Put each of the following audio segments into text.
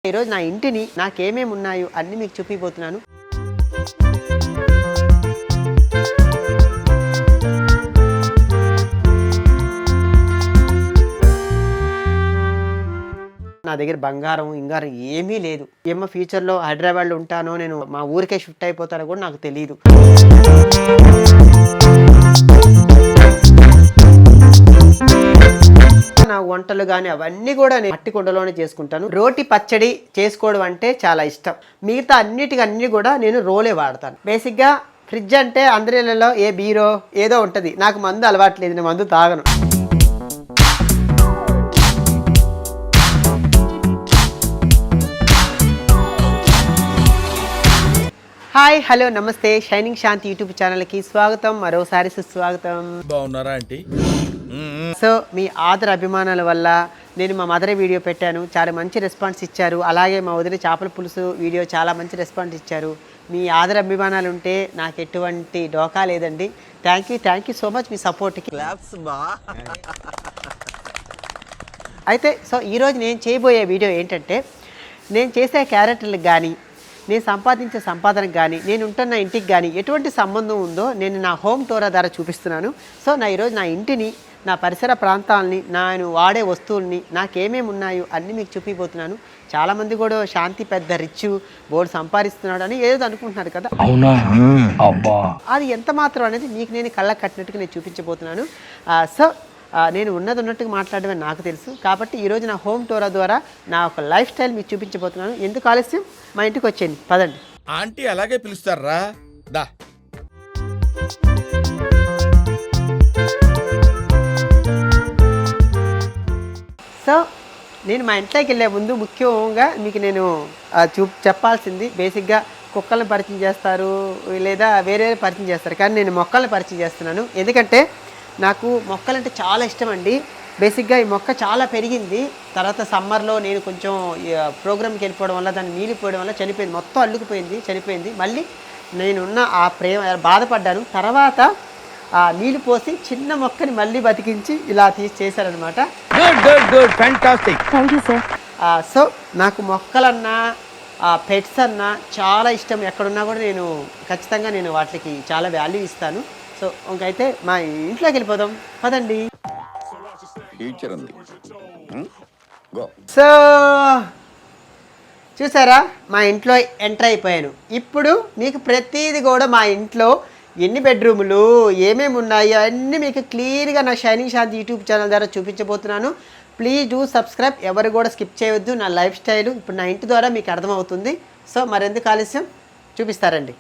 ఈరోజు నా ఇంటిని నాకేమేమి ఉన్నాయో అన్నీ మీకు చూపిపోతున్నాను. నా దగ్గర బంగారం ఇంగారం ఏమీ లేదు. ఏమో ఫ్యూచర్లో హైదరాబాద్లో ఉంటానో నేను మా ఊరికే షిఫ్ట్ అయిపోతానో కూడా నాకు తెలియదు. నా వంటలు కానీ అవన్నీ కూడా నేను మట్టి కుండలోనే చేసుకుంటాను. రోటి పచ్చడి చేసుకోవడం అంటే చాలా ఇష్టం. మిగతా అన్నిటికన్నీ కూడా నేను రోలే వాడతాను. బేసిక్గా ఫ్రిడ్జ్ అంటే అందరిలో ఏ బీరో ఏదో ఉంటుంది. నాకు మందు అలవాట్లేదు, నేను మందు తాగను. హాయ్ హలో నమస్తే, షైనింగ్ శాంతి యూట్యూబ్ ఛానల్కి స్వాగతం, మరోసారి సుస్వాగతం. బాగున్నారా ఆంటీ? సో మీ ఆదర అభిమానాల వల్ల నేను మా మదర్ వీడియో పెట్టాను, చాలా మంచి రెస్పాన్స్ ఇచ్చారు. అలాగే మా వదిలి చేపల పులుసు వీడియో చాలా మంచి రెస్పాన్స్ ఇచ్చారు. మీ ఆదర అభిమానాలు ఉంటే నాకు ఎటువంటి డోకా లేదండి. థ్యాంక్ యూ సో మచ్ మీ సపోర్ట్కి. అయితే సో ఈరోజు నేను చేయబోయే వీడియో ఏంటంటే, నేను చేసే క్యారెక్టర్లకు కానీ నేను సంపాదించే సంపాదనకు కానీ నేను ఉంటున్న ఇంటికి కానీ ఎటువంటి సంబంధం ఉందో నేను నా హోమ్ టూర్ ద్వారా చూపిస్తున్నాను. సో ఈరోజు నా ఇంటిని, నా పరిసర ప్రాంతాలని, నేను వాడే వస్తువుల్ని, నాకేమేమి ఉన్నాయో అన్నీ మీకు చూపిపోతున్నాను. చాలామంది కూడా శాంతి పెద్ద రిచ్, బోర్డు సంపాదిస్తున్నాడు అని ఏదో అనుకుంటున్నారు కదా. అవునా? అది ఎంత మాత్రం అనేది మీకు నేను కళ్ళకు కట్టినట్టుగా నేను చూపించబోతున్నాను. సో నేను ఉన్నట్టుగా మాట్లాడమే నాకు తెలుసు. కాబట్టి ఈరోజు నా హోమ్ టూర్ ద్వారా నా ఒక లైఫ్ స్టైల్ మీకు చూపించబోతున్నాను. ఎందుకు ఆలస్యం, మా ఇంటికి వచ్చేయండి, పదండి. ఆంటీ అలాగే పిలుస్తారా? దా. సో నేను మా ఇంట్లోకి వెళ్ళే ముందు ముఖ్యంగా మీకు నేను చెప్పాల్సింది, బేసిక్గా కుక్కలను పరిచయం చేస్తారు లేదా వేరే పరిచయం చేస్తారు, కానీ నేను మొక్కలను పరిచయం చేస్తున్నాను. ఎందుకంటే నాకు మొక్కలంటే చాలా ఇష్టం అండి. బేసిక్గా ఈ మొక్క చాలా పెరిగింది. తర్వాత సమ్మర్లో నేను కొంచెం ప్రోగ్రామ్కి వెళ్ళిపోవడం వల్ల దాన్ని నీళ్ళిపోవడం వల్ల చనిపోయింది, మొత్తం అల్లుకుపోయింది, చనిపోయింది. మళ్ళీ నేనున్న ఆ ప్రేమ బాధపడ్డాను. తర్వాత నీళ్ళు పోసి చిన్న మొక్కని మళ్ళీ బతికించి ఇలా చేశారనమాట. సో నాకు మొక్కలన్నా పెట్స్ అన్నా చాలా ఇష్టం. ఎక్కడున్నా కూడా నేను ఖచ్చితంగా నేను వాటికి చాలా వాల్యూ ఇస్తాను. సో ఇంకైతే మా ఇంట్లోకి వెళ్ళిపోదాం, పదండి. సో చూసారా, మా ఇంట్లో ఎంటర్ అయిపోయాను. ఇప్పుడు మీకు ప్రతిదీ కూడా మా ఇంట్లో ఎన్ని బెడ్రూములు ఏమేమి ఉన్నాయో అన్నీ మీకు క్లియర్గా నా షైనింగ్ శాంతి యూట్యూబ్ ఛానల్ ద్వారా చూపించబోతున్నాను. ప్లీజ్ డూ సబ్స్క్రైబ్, ఎవరు కూడా స్కిప్ చేయవద్దు. నా లైఫ్ స్టైలు ఇప్పుడు నా ఇంటి ద్వారా మీకు అర్థమవుతుంది. సో మరెందుకు ఆలస్యం, చూపిస్తారండి.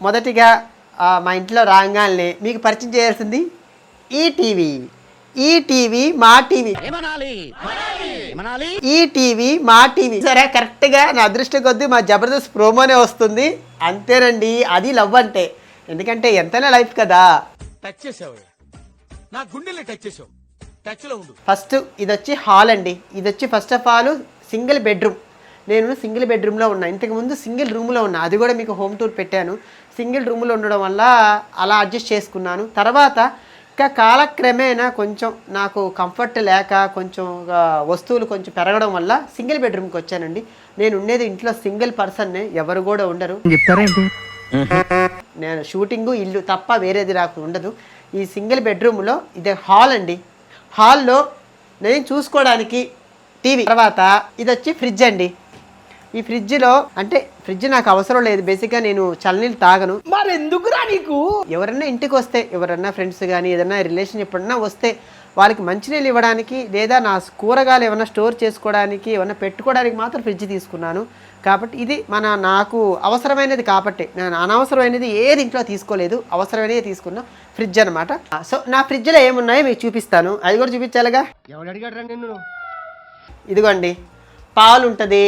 మొదటిగా మా ఇంట్లో రాగానే మీకు పరిచయం చేయాల్సింది ఈటీవీ మా టీవీ. ఈటీవీ మా టీవీ సరే, కరెక్ట్గా నా అదృష్టం కొద్దీ మా జబర్దస్త్ ప్రోమోనే వస్తుంది. అంతేనండి, అది లవ్ అంటే. ఎందుకంటే ఎంతైనా లైఫ్ కదా. ఫస్ట్ ఇది వచ్చి హాల్ అండి. ఇది వచ్చి first of all single bedroom. నేను సింగిల్ బెడ్రూమ్లో ఉన్నా, ఇంతకుముందు సింగిల్ రూమ్లో ఉన్నా, అది కూడా మీకు హోమ్ టూర్ పెట్టాను. సింగిల్ రూమ్లో ఉండడం వల్ల అలా అడ్జస్ట్ చేసుకున్నాను. తర్వాత ఇంకా కాలక్రమేణా కొంచెం నాకు కంఫర్ట్ లేక కొంచెం వస్తువులు కొంచెం పెరగడం వల్ల సింగిల్ బెడ్రూమ్కి వచ్చానండి. నేను ఉండేది ఇంట్లో సింగిల్ పర్సన్నే, ఎవరు కూడా ఉండరు. చెప్తారేంటి, నేను షూటింగు ఇల్లు తప్ప వేరేది నాకు ఉండదు. ఈ సింగిల్ బెడ్రూమ్లో ఇది హాల్ అండి. హాల్లో నేను చూసుకోవడానికి టీవీ. తర్వాత ఇది వచ్చి ఫ్రిడ్జ్ అండి. ఈ ఫ్రిడ్జ్లో అంటే ఫ్రిడ్జ్ నాకు అవసరం లేదు, బేసిక్గా నేను చల్లనీళ్ళు తాగను. మరి ఎందుకురా నీకు? ఎవరన్నా ఇంటికి వస్తే, ఎవరన్నా ఫ్రెండ్స్ కానీ ఏదన్నా రిలేషన్ ఎప్పుడన్నా వస్తే వాళ్ళకి మంచినీళ్ళు ఇవ్వడానికి లేదా నా కూరగాయలు ఏమైనా స్టోర్ చేసుకోవడానికి ఏమైనా పెట్టుకోవడానికి మాత్రం ఫ్రిడ్జ్ తీసుకున్నాను. కాబట్టి ఇది నాకు అవసరమైనది. కాబట్టి నేను అనవసరమైనది ఏది ఇంట్లో తీసుకోలేదు, అవసరమైనది తీసుకున్నా ఫ్రిడ్జ్ అనమాట. సో నా ఫ్రిడ్జ్లో ఏమున్నాయో మీకు చూపిస్తాను, అది కూడా చూపించాలిగా. ఎవరు అడిగాడు నిన్ను? ఇదిగోండి, పాలు ఉంటుంది,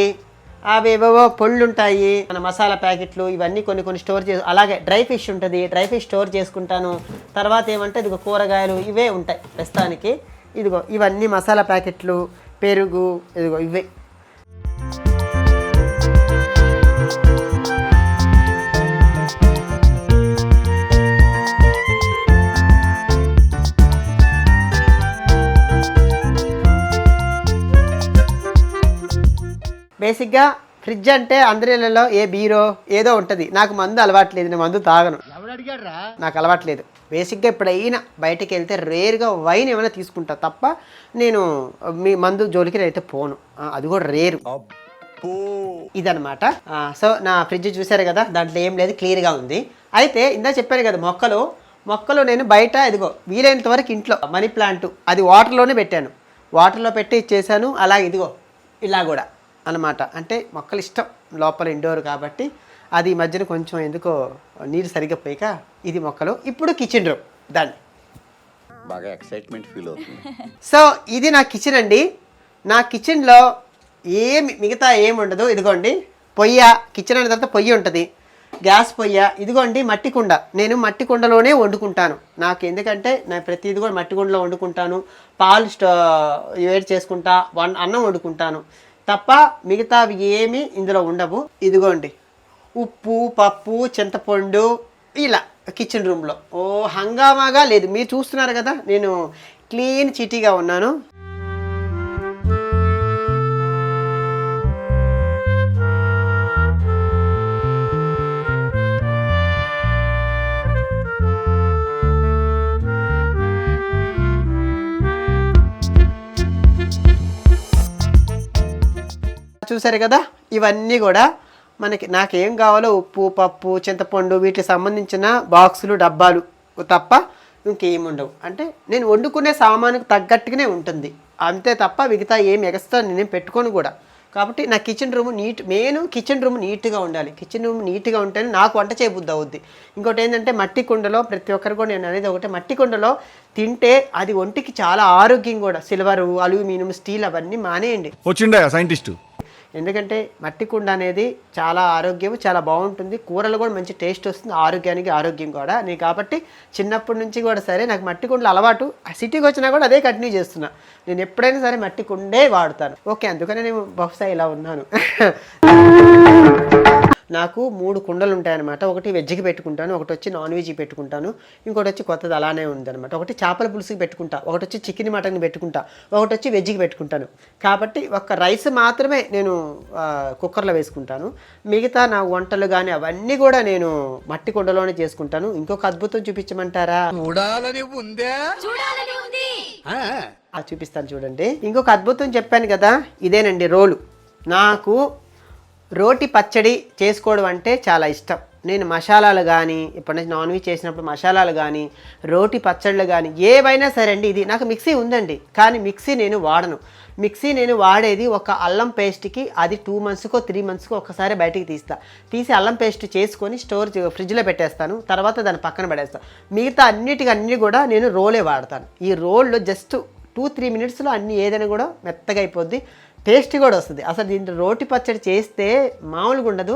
అవి ఏవేవో పొళ్ళు ఉంటాయి, మన మసాలా ప్యాకెట్లు ఇవన్నీ కొన్ని స్టోర్ చేసి, అలాగే డ్రై ఫిష్ ఉంటుంది, డ్రై ఫిష్ స్టోర్ చేసుకుంటాను. తర్వాత ఏమంటే ఇదిగో కూరగాయలు ఇవే ఉంటాయి ప్రస్తుతానికి. ఇదిగో ఇవన్నీ మసాలా ప్యాకెట్లు, పెరుగు, ఇదిగో ఇవే. బేసిక్గా ఫ్రిడ్జ్ అంటే అందరిలో ఏ బీరో ఏదో ఉంటుంది. నాకు మందు అలవాట్లేదు, నేను మందు తాగను, నాకు అలవాట్లేదు. బేసిక్గా ఎప్పుడైనా బయటికి వెళ్తే రేర్గా వైన్ ఏమైనా తీసుకుంటా తప్ప నేను మీ మందు జోలికి అయితే పోను, అది కూడా రేరు. ఇదనమాట. సో నా ఫ్రిడ్జ్ చూసారు కదా, దాంట్లో ఏం లేదు, క్లియర్గా ఉంది. అయితే ఇందా చెప్పాను కదా, మొక్కలు నేను బయట ఇదిగో వీలైనంత వరకు ఇంట్లో మనీ ప్లాంట్ అది వాటర్లోనే పెట్టాను, వాటర్లో పెట్టి ఇచ్చేసాను. అలాగే ఇదిగో ఇలా కూడా అన్నమాట. అంటే మొక్కలు ఇష్టం, లోపల ఇండోర్ కాబట్టి. అది ఈ మధ్యన కొంచెం ఎందుకో నీరు సరిగ్గా పోయిక ఇది మొక్కలు. ఇప్పుడు కిచెన్ రూమ్, దాన్ని బాగా ఎక్సైట్మెంట్ ఫీల్ అవుతుంది. సో ఇది నా కిచెన్ అండి. నా కిచెన్లో మిగతా ఏమి ఉండదు. ఇదిగోండి పొయ్య, కిచెన్ అయిన తర్వాత పొయ్యి ఉంటుంది, గ్యాస్ పొయ్య. ఇదిగోండి మట్టి కుండ, నేను మట్టి కుండలోనే వండుకుంటాను. నాకు ఎందుకంటే నేను ప్రతిదీ కూడా మట్టి కుండలో వండుకుంటాను. పాలు వేడి చేసుకుంటా, అన్నం వండుకుంటాను తప్ప మిగతావి ఏమీ ఇందులో ఉండవు. ఇదిగోండి ఉప్పు, పప్పు, చింతపండు ఇలా కిచెన్ రూమ్లో. ఓ హంగామాగా లేదు, మీరు చూస్తున్నారు కదా, నేను క్లీన్ చిటీగా ఉన్నాను. చూసారు కదా, ఇవన్నీ కూడా నాకేం కావాలో ఉప్పు, పప్పు, చింతపండు వీటికి సంబంధించిన బాక్సులు, డబ్బాలు తప్ప ఇంకేమి ఉండవు. అంటే నేను వండుకునే సామానుకు తగ్గట్టుగానే ఉంటుంది అంతే తప్ప మిగతా ఏమి ఎక్స్ట్రా నేనేం పెట్టుకోను కూడా. కాబట్టి నా కిచెన్ రూమ్ కిచెన్ రూమ్ నీట్గా ఉండాలి. కిచెన్ రూమ్ నీట్గా ఉంటేనే నాకు వంట చేయబుద్ధి అవుద్ది. ఇంకోటి ఏంటంటే మట్టి కుండలో ప్రతి ఒక్కరు కూడా నేను అనేది ఒకటే, మట్టి కుండలో తింటే అది ఒంటికి చాలా ఆరోగ్యం కూడా. సిల్వరు, అల్యూమినియం, స్టీల్ అవన్నీ మానేయండి. వచ్చిండా సైంటిస్టు. ఎందుకంటే మట్టి కుండ అనేది చాలా ఆరోగ్యం, చాలా బాగుంటుంది. కూరలు కూడా మంచి టేస్ట్ వస్తుంది, ఆరోగ్యానికి ఆరోగ్యం కూడా. నేను కాబట్టి చిన్నప్పటి నుంచి కూడా సరే నాకు మట్టి కుండలు అలవాటు. సిటీకి వచ్చినా కూడా అదే కంటిన్యూ చేస్తున్నా. నేను ఎప్పుడైనా సరే మట్టి కుండే వాడతాను. ఓకే, అందుకనే నేను బహుశా ఇలా ఉన్నాను. నాకు 3 కుండలు ఉంటాయన్నమాట. ఒకటి వెజ్కి పెట్టుకుంటాను, ఒకటి వచ్చి నాన్ వెజ్కి పెట్టుకుంటాను, ఇంకోటి వచ్చి కొత్తది అలానే ఉందన్నమాట. ఒకటి చేపల పులుసుకి పెట్టుకుంటా, ఒకటి వచ్చి చికెన్ మటన్ పెట్టుకుంటా, ఒకటి వచ్చి వెజ్కి పెట్టుకుంటాను. కాబట్టి ఒక్క రైస్ మాత్రమే నేను కుక్కర్లో వేసుకుంటాను. మిగతా నా వంటలు కానీ అవన్నీ కూడా నేను మట్టి కుండలోనే చేసుకుంటాను. ఇంకొక అద్భుతం చూపించమంటారా? చూపిస్తాను చూడండి. ఇంకొక అద్భుతం చెప్పాను కదా, ఇదేనండి రోలు. నాకు రోటి పచ్చడి చేసుకోవడం అంటే చాలా ఇష్టం. నేను మసాలాలు కానీ ఇప్పటి నుంచి నాన్ వెజ్ చేసినప్పుడు మసాలాలు కానీ రోటి పచ్చళ్ళు కానీ ఏవైనా సరే అండి, ఇది నాకు మిక్సీ ఉందండి కానీ మిక్సీ నేను వాడను. మిక్సీ నేను వాడేది ఒక అల్లం పేస్ట్కి, అది 2 మంత్స్కో 3 మంత్స్కో ఒకసారి బయటికి తీసి అల్లం పేస్ట్ చేసుకొని ఫ్రిడ్జ్లో పెట్టేస్తాను. తర్వాత దాన్ని పక్కన పడేస్తాను. మిగతా అన్నీ కూడా నేను రోలే వాడతాను. ఈ రోల్లో జస్ట్ 2-3 మినిట్స్లో అన్నీ ఏదైనా కూడా మెత్తగా అయిపోద్ది, టేస్ట్ కూడా వస్తుంది. అసలు దీంట్లో రోటి పచ్చడి చేస్తే మామూలుగా ఉండదు.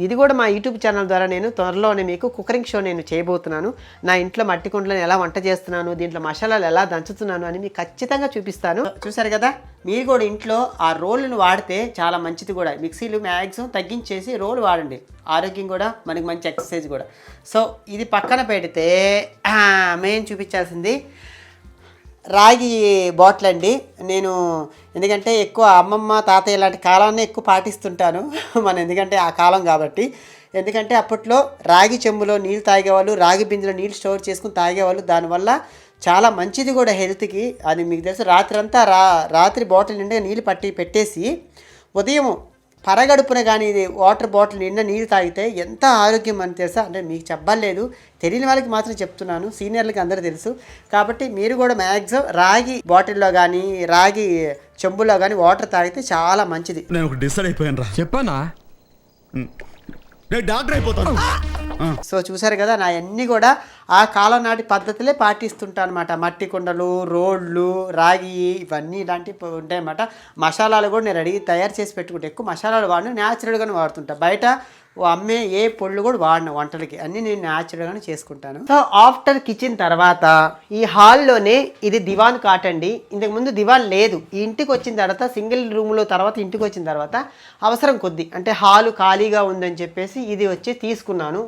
ఇది కూడా మా యూట్యూబ్ ఛానల్ ద్వారా నేను త్వరలోనే మీకు కుక్కరింగ్ షో నేను చేయబోతున్నాను. నా ఇంట్లో మట్టి కుండలను ఎలా వంట చేస్తున్నాను, దీంట్లో మసాలాలు ఎలా దంచుతున్నాను అని మీకు ఖచ్చితంగా చూపిస్తాను. చూసారు కదా, మీరు కూడా ఇంట్లో ఆ రోలును వాడితే చాలా మంచిది కూడా. మిక్సీలు మ్యాక్సిమం తగ్గించేసి రోలు వాడండి, ఆరోగ్యం కూడా మనకి మంచి ఎక్సర్సైజ్ కూడా. సో ఇది పక్కన పెడితే మెయిన్ చూపించాల్సింది రాగి బాటిల్ అండి. నేను ఎందుకంటే ఎక్కువ అమ్మమ్మ తాతయ్య లాంటి కాలాన్ని ఎక్కువ పాటిస్తుంటాను ఎందుకంటే ఆ కాలం కాబట్టి. ఎందుకంటే అప్పట్లో రాగి చెంబులో నీళ్ళు తాగేవాళ్ళు, రాగి బిందెలో నీళ్ళు స్టోర్ చేసుకుని తాగేవాళ్ళు. దానివల్ల చాలా మంచిది కూడా హెల్త్కి. అది మీకు తెలుసు, రాత్రి బాటిల్ నిండా నీళ్ళు పెట్టేసి ఉదయం పరగడుపున కానీ ఇది వాటర్ బాటిల్ నిండా నీళ్ళు తాగితే ఎంత ఆరోగ్యం అని తెలుసా. అంటే మీకు చెప్పలేదు, తెలియని వాళ్ళకి మాత్రం చెప్తున్నాను, సీనియర్లకి అందరూ తెలుసు. కాబట్టి మీరు కూడా మ్యాక్సిమం రాగి బాటిల్లో కానీ రాగి చెంబులో కానీ వాటర్ తాగితే చాలా మంచిది. నేను ఒక డిసైడ్ అయిపోయాను రా. చెప్పానా? డాక్టర్ అయిపోతాను. సో చూసారు కదా, నా అన్నీ కూడా ఆ కాలం నాటి పద్ధతులే పాటిస్తుంటాను అనమాట. మట్టి కుండలు, రోడ్లు, రాగి ఇవన్నీ ఇలాంటివి ఉంటాయన్నమాట. మసాలాలు కూడా నేను రెడీ తయారు చేసి పెట్టుకుంటే ఎక్కువ మసాలాలు వాడిన న్యాచురల్గానే వాడుతుంటా. బయట అమ్మే ఏ పొళ్ళు కూడా వాడిన వంటలకి అన్నీ నేను న్యాచురల్గానే చేసుకుంటాను. సో ఆఫ్టర్ కిచెన్ తర్వాత ఈ హాల్లోనే ఇది దివాన్ కాట్ అండి. ఇంతకుముందు దివాన్ లేదు. ఈ ఇంటికి వచ్చిన తర్వాత సింగిల్ రూమ్లో తర్వాత ఇంటికి వచ్చిన తర్వాత అవసరం కొద్ది అంటే హాలు ఖాళీగా ఉందని చెప్పేసి ఇది వచ్చి తీసుకున్నాను.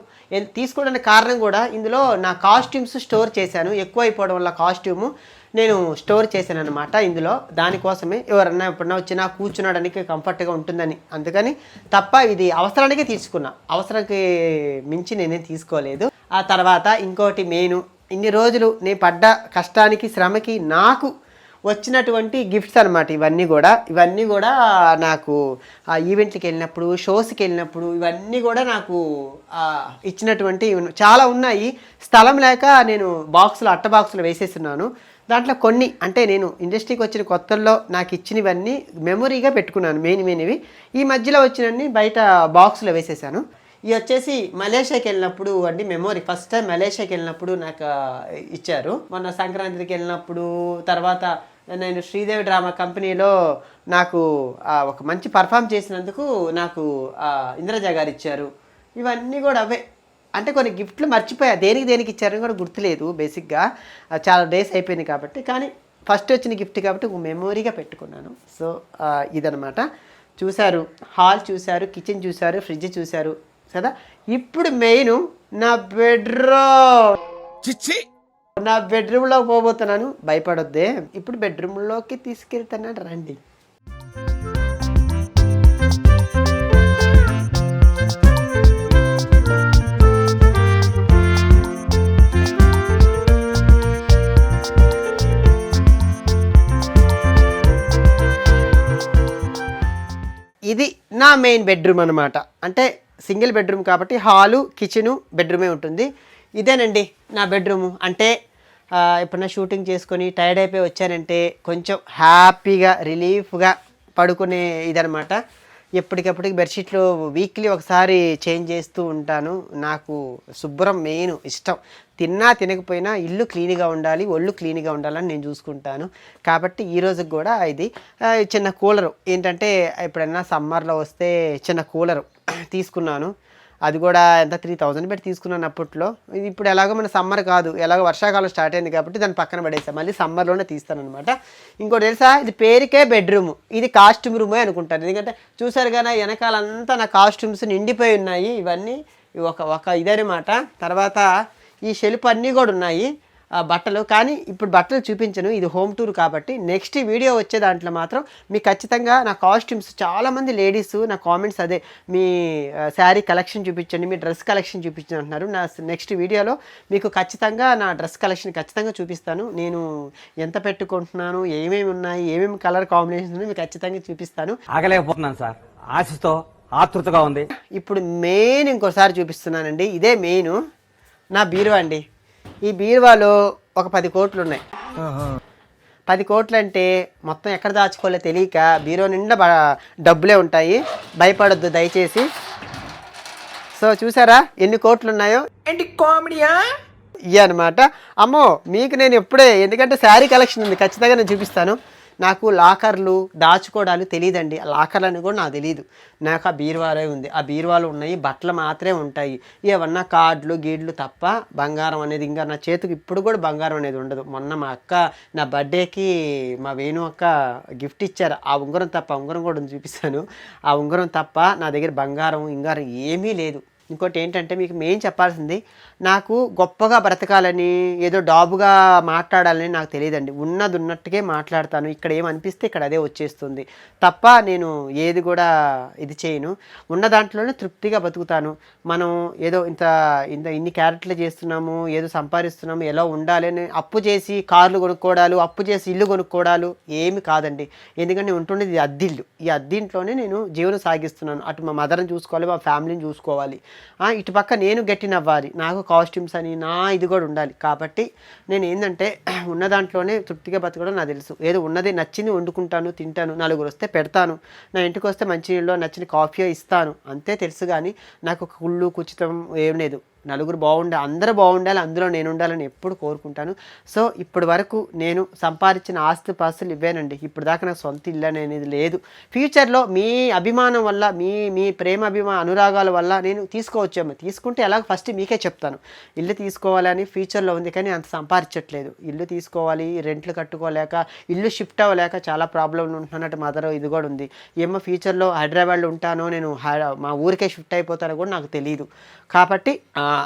తీసుకోవడానికి కారణం కూడా ఇందులో నా కాస్ట్యూమ్స్ స్టోర్ చేశాను. ఎక్కువ అయిపోవడం వల్ల కాస్ట్యూము నేను స్టోర్ చేశాను అనమాట ఇందులో. దానికోసమే ఎవరన్నా ఎప్పుడన్నా వచ్చినా కూర్చునడానికి కంఫర్ట్గా ఉంటుందని, అందుకని తప్ప ఇది అవసరానికే తీసుకున్నా. అవసరానికి మించి నేనేం తీసుకోలేదు. ఆ తర్వాత ఇంకోటి మెయిన్, ఇన్ని రోజులు నేను పడ్డ కష్టానికి శ్రమకి నాకు వచ్చినటువంటి గిఫ్ట్స్ అనమాట ఇవన్నీ కూడా నాకు ఆ ఈవెంట్కి వెళ్ళినప్పుడు, షోస్కి వెళ్ళినప్పుడు ఇవన్నీ కూడా నాకు ఇచ్చినటువంటి చాలా ఉన్నాయి. స్థలం లేక నేను అట్ట బాక్సులు వేసేస్తున్నాను. దాంట్లో కొన్ని అంటే నేను ఇండస్ట్రీకి వచ్చిన కొత్తల్లో నాకు ఇచ్చినవన్నీ మెమొరీగా పెట్టుకున్నాను. మెయిన్వి ఈ మధ్యలో వచ్చినవన్నీ బయట బాక్స్లో వేసేసాను. ఇవి వచ్చేసి మలేషియాకి వెళ్ళినప్పుడు అండి మెమొరీ. ఫస్ట్ టైం మలేషియాకి వెళ్ళినప్పుడు నాకు ఇచ్చారు. మొన్న సంక్రాంతికి వెళ్ళినప్పుడు, తర్వాత నేను శ్రీదేవి డ్రామా కంపెనీలో నాకు ఒక మంచి పర్ఫామ్ చేసినందుకు నాకు ఇంద్రజ గారు ఇచ్చారు. ఇవన్నీ కూడా అవే. అంటే కొన్ని గిఫ్ట్లు మర్చిపోయా, దేనికి ఇచ్చారని కూడా గుర్తులేదు. బేసిక్గా చాలా డేస్ అయిపోయింది కాబట్టి, కానీ ఫస్ట్ వచ్చిన గిఫ్ట్ కాబట్టి ఒక మెమొరీగా పెట్టుకున్నాను. సో ఇదనమాట. చూశారు, హాల్ చూశారు, కిచెన్ చూశారు, ఫ్రిడ్జ్ చూశారు కదా. ఇప్పుడు మెయిన్ నా బెడ్రూమ్. చిచ్చి నా బెడ్రూమ్లో పోబోతున్నాను. భయపడొద్దే, ఇప్పుడు బెడ్రూమ్లోకి తీసుకెళ్తాను రండి. ఇది నా మెయిన్ బెడ్రూమ్ అనమాట. అంటే సింగిల్ బెడ్రూమ్ కాబట్టి హాలు, కిచెను, బెడ్రూమే ఉంటుంది. ఇదేనండి నా బెడ్రూము. అంటే ఎప్పుడన్నా షూటింగ్ చేసుకొని టైర్డ్ అయిపోయి వచ్చానంటే కొంచెం హ్యాపీగా రిలీఫ్గా పడుకునే ఇదనమాట. ఎప్పటికప్పటికి బెడ్షీట్లు వీక్లీ ఒకసారి చేంజ్ చేస్తూ ఉంటాను. నాకు శుభ్రం మెయిన్ ఇష్టం. తిన్నా తినకపోయినా ఇల్లు క్లీన్గా ఉండాలి, ఒళ్ళు క్లీన్గా ఉండాలని నేను చూసుకుంటాను. కాబట్టి ఈ రోజుకి కూడా ఇది చిన్న కూలరు ఏంటంటే ఎప్పుడైనా సమ్మర్లో వస్తే చిన్న కూలరు తీసుకున్నాను. అది కూడా ఎంత 3000 పెట్టి తీసుకున్నాను అప్పట్లో. ఇది ఇప్పుడు ఎలాగో మన సమ్మర్ కాదు, ఎలాగో వర్షాకాలం స్టార్ట్ అయింది కాబట్టి దాన్ని పక్కన పడేసాను. మళ్ళీ సమ్మర్లోనే తీస్తాను అనమాట. ఇంకోటి తెలుసా, ఇది పేరుకే బెడ్రూమ్, ఇది కాస్ట్యూమ్ రూమే అనుకుంటాను. ఎందుకంటే చూసారు కదా వెనకాలంతా నా కాస్ట్యూమ్స్ నిండిపోయి ఉన్నాయి. ఇవన్నీ ఒక ఇదనమాట. తర్వాత ఈ షెల్ఫ్ అన్నీ కూడా ఉన్నాయి బట్టలు. కానీ ఇప్పుడు బట్టలు చూపించను, ఇది హోమ్ టూర్ కాబట్టి. నెక్స్ట్ వీడియో వచ్చే దాంట్లో మాత్రం మీకు ఖచ్చితంగా నా కాస్ట్యూమ్స్, చాలామంది లేడీస్ నా కామెంట్స్ అదే, మీ శారీ కలెక్షన్ చూపించండి, మీ డ్రెస్ కలెక్షన్ చూపించండి అంటున్నారు. నా నెక్స్ట్ వీడియోలో మీకు ఖచ్చితంగా నా డ్రెస్ కలెక్షన్ ఖచ్చితంగా చూపిస్తాను. నేను ఎంత పెట్టుకుంటున్నాను, ఏమేమి ఉన్నాయి, ఏమేమి కలర్ కాంబినేషన్స్ మీకు ఖచ్చితంగా చూపిస్తాను. ఆగలేకపోతున్నాను సార్, ఆశతో ఆతృతగా ఉంది. ఇప్పుడు మెయిన్ ఇంకోసారి చూపిస్తున్నానండి. ఇదే మెయిన్ నా బీరువా అండి. ఈ బీరువాలో ఒక 10 కోట్లు ఉన్నాయి. 10 కోట్లు అంటే మొత్తం ఎక్కడ దాచుకోవాలో తెలియక బీరువా నిండా డబ్బులే ఉంటాయి. భయపడొద్దు దయచేసి. సో చూసారా ఎన్ని కోట్లు ఉన్నాయో. ఏంటి కామెడీయా? ఇవి అనమాట. అమ్మో మీకు నేను ఎప్పుడే, ఎందుకంటే శారీ కలెక్షన్ ఉంది, ఖచ్చితంగా నేను చూపిస్తాను. నాకు లాకర్లు దాచుకోవడాలు తెలియదండి. లాకర్లు అని కూడా నాకు తెలియదు. నాకు ఆ బీరువాలే ఉంది. ఆ బీరువాలు ఉన్నాయి, బట్టలు మాత్రమే ఉంటాయి. ఏమన్నా కార్డులు గీడ్లు తప్ప బంగారం అనేది ఇంకా నా చేతికి ఇప్పుడు కూడా బంగారం అనేది ఉండదు. మొన్న మా అక్క నా బర్త్డేకి మా వేణు అక్క గిఫ్ట్ ఇచ్చారు. ఆ ఉంగరం తప్ప, ఉంగరం కూడా చూపిస్తాను. ఆ ఉంగరం తప్ప నా దగ్గర బంగారం ఇంగారం ఏమీ లేదు. ఇంకోటి ఏంటంటే మీకు మెయిన్ చెప్పాల్సింది, నాకు గొప్పగా బ్రతకాలని, ఏదో డాబుగా మాట్లాడాలని నాకు తెలియదండి. ఉన్నది ఉన్నట్టుగా మాట్లాడతాను. ఇక్కడ ఏమనిపిస్తే ఇక్కడ అదే వచ్చేస్తుంది తప్ప నేను ఏది కూడా ఇది చేయను. ఉన్న దాంట్లోనే తృప్తిగా బతుకుతాను. మనం ఏదో ఇన్ని క్యారెక్టర్లు చేస్తున్నాము, ఏదో సంపాదిస్తున్నాము, ఎలా ఉండాలి అని అప్పు చేసి కార్లు కొనుక్కోవడాలు, అప్పు చేసి ఇల్లు కొనుక్కోవడాలు ఏమి కాదండి. ఎందుకంటే ఉంటుండేది అద్దిల్లు. ఈ అద్దింట్లోనే నేను జీవనం సాగిస్తున్నాను. అటు మా మదర్ని చూసుకోవాలి, మా ఫ్యామిలీని చూసుకోవాలి, ఇటుపక్క నేను గట్టినవ్వాలి, నాకు కాస్ట్యూమ్స్ అని నా ఇది కూడా ఉండాలి. కాబట్టి నేను ఏంటంటే ఉన్న దాంట్లోనే తృప్తిగా బతకడం నాకు తెలుసు. ఏదో ఉన్నది నచ్చింది వండుకుంటాను, తింటాను, నలుగురు వస్తే పెడతాను, నా ఇంటికి వస్తే మంచి నీళ్ళు నచ్చిన కాఫీ ఇస్తాను, అంతే తెలుసు. కానీ నాకు కుళ్ళు కుచితం ఏం లేదు. నలుగురు బాగుండాలి, అందరూ బాగుండాలి, అందులో నేను ఉండాలని ఎప్పుడు కోరుకుంటాను. సో ఇప్పటి వరకు నేను సంపాదించిన ఆస్తిపాస్తులు ఇవ్వానండి. ఇప్పుడు దాకా నాకు సొంత ఇల్లు అనేది లేదు. ఫ్యూచర్లో మీ అభిమానం వల్ల, మీ ప్రేమ అనురాగాల వల్ల నేను తీసుకోవచ్చేమో, తీసుకుంటే ఎలాగ ఫస్ట్ మీకే చెప్తాను. ఇల్లు తీసుకోవాలని ఫ్యూచర్లో ఉంది, కానీ అంత సంపాదించట్లేదు. ఇల్లు తీసుకోవాలి, రెంట్లు కట్టుకోలేక, ఇల్లు షిఫ్ట్ అవ్వలేక చాలా ప్రాబ్లంలు ఉంటున్నట్టు మదర్ ఇది కూడా ఉంది. ఏమో ఫ్యూచర్లో హైదరాబాద్లో ఉంటానో, నేను మా ఊరికే షిఫ్ట్ అయిపోతానో కూడా నాకు తెలియదు. కాబట్టి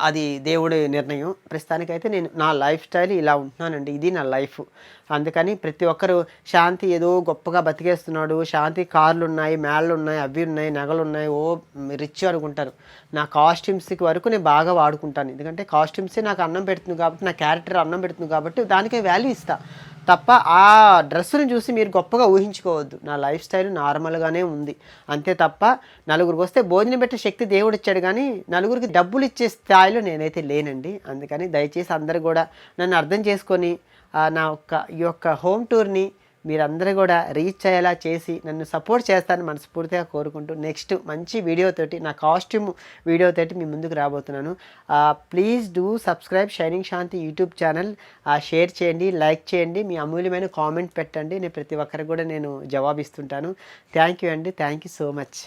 అది దేవుడి నిర్ణయం. ప్రస్తుతానికైతే నేను నా లైఫ్ స్టైల్ ఇలా ఉంటున్నానండి, ఇది నా లైఫ్. అందుకని ప్రతి ఒక్కరు శాంతి ఏదో గొప్పగా బతికేస్తున్నాడు, శాంతి కార్లు ఉన్నాయి, మేళ్ళు ఉన్నాయి, అవి ఉన్నాయి, నగలు ఉన్నాయి, ఓ రిచ్ అనుకుంటారు. నా కాస్ట్యూమ్స్కి వరకు నేను బాగా వాడుకుంటాను. ఎందుకంటే కాస్ట్యూమ్సే నాకు అన్నం పెడుతుంది కాబట్టి, నా క్యారెక్టర్ అన్నం పెడుతుంది కాబట్టి దానికే వాల్యూ ఇస్తా తప్ప ఆ డ్రెస్సును చూసి మీరు గొప్పగా ఊహించుకోవద్దు. నా లైఫ్ స్టైల్ నార్మల్గానే ఉంది అంతే తప్ప, నలుగురికి వస్తే భోజనం పెట్టే శక్తి దేవుడు ఇచ్చాడు, కానీ నలుగురికి డబ్బులు ఇచ్చే స్థాయిలో నేనైతే లేనండి. అందుకని దయచేసి అందరూ కూడా నన్ను అర్థం చేసుకొని ఈ యొక్క హోమ్ టూర్ని మీరందరూ కూడా రీచ్ అయ్యేలా చేసి నన్ను సపోర్ట్ చేస్తారని మనస్ఫూర్తిగా కోరుకుంటూ నెక్స్ట్ మంచి వీడియోతోటి, నా కాస్ట్యూమ్ వీడియోతోటి మీ ముందుకు రాబోతున్నాను. Please do subscribe shining Shanti YouTube channel. Share చేయండి, లైక్ చేయండి, మీ అమూల్యమైన కామెంట్ పెట్టండి. నేను ప్రతి ఒక్కరికి కూడా నేను జవాబిస్తుంటాను. థ్యాంక్ యూ అండి, థ్యాంక్ యూ సో మచ్.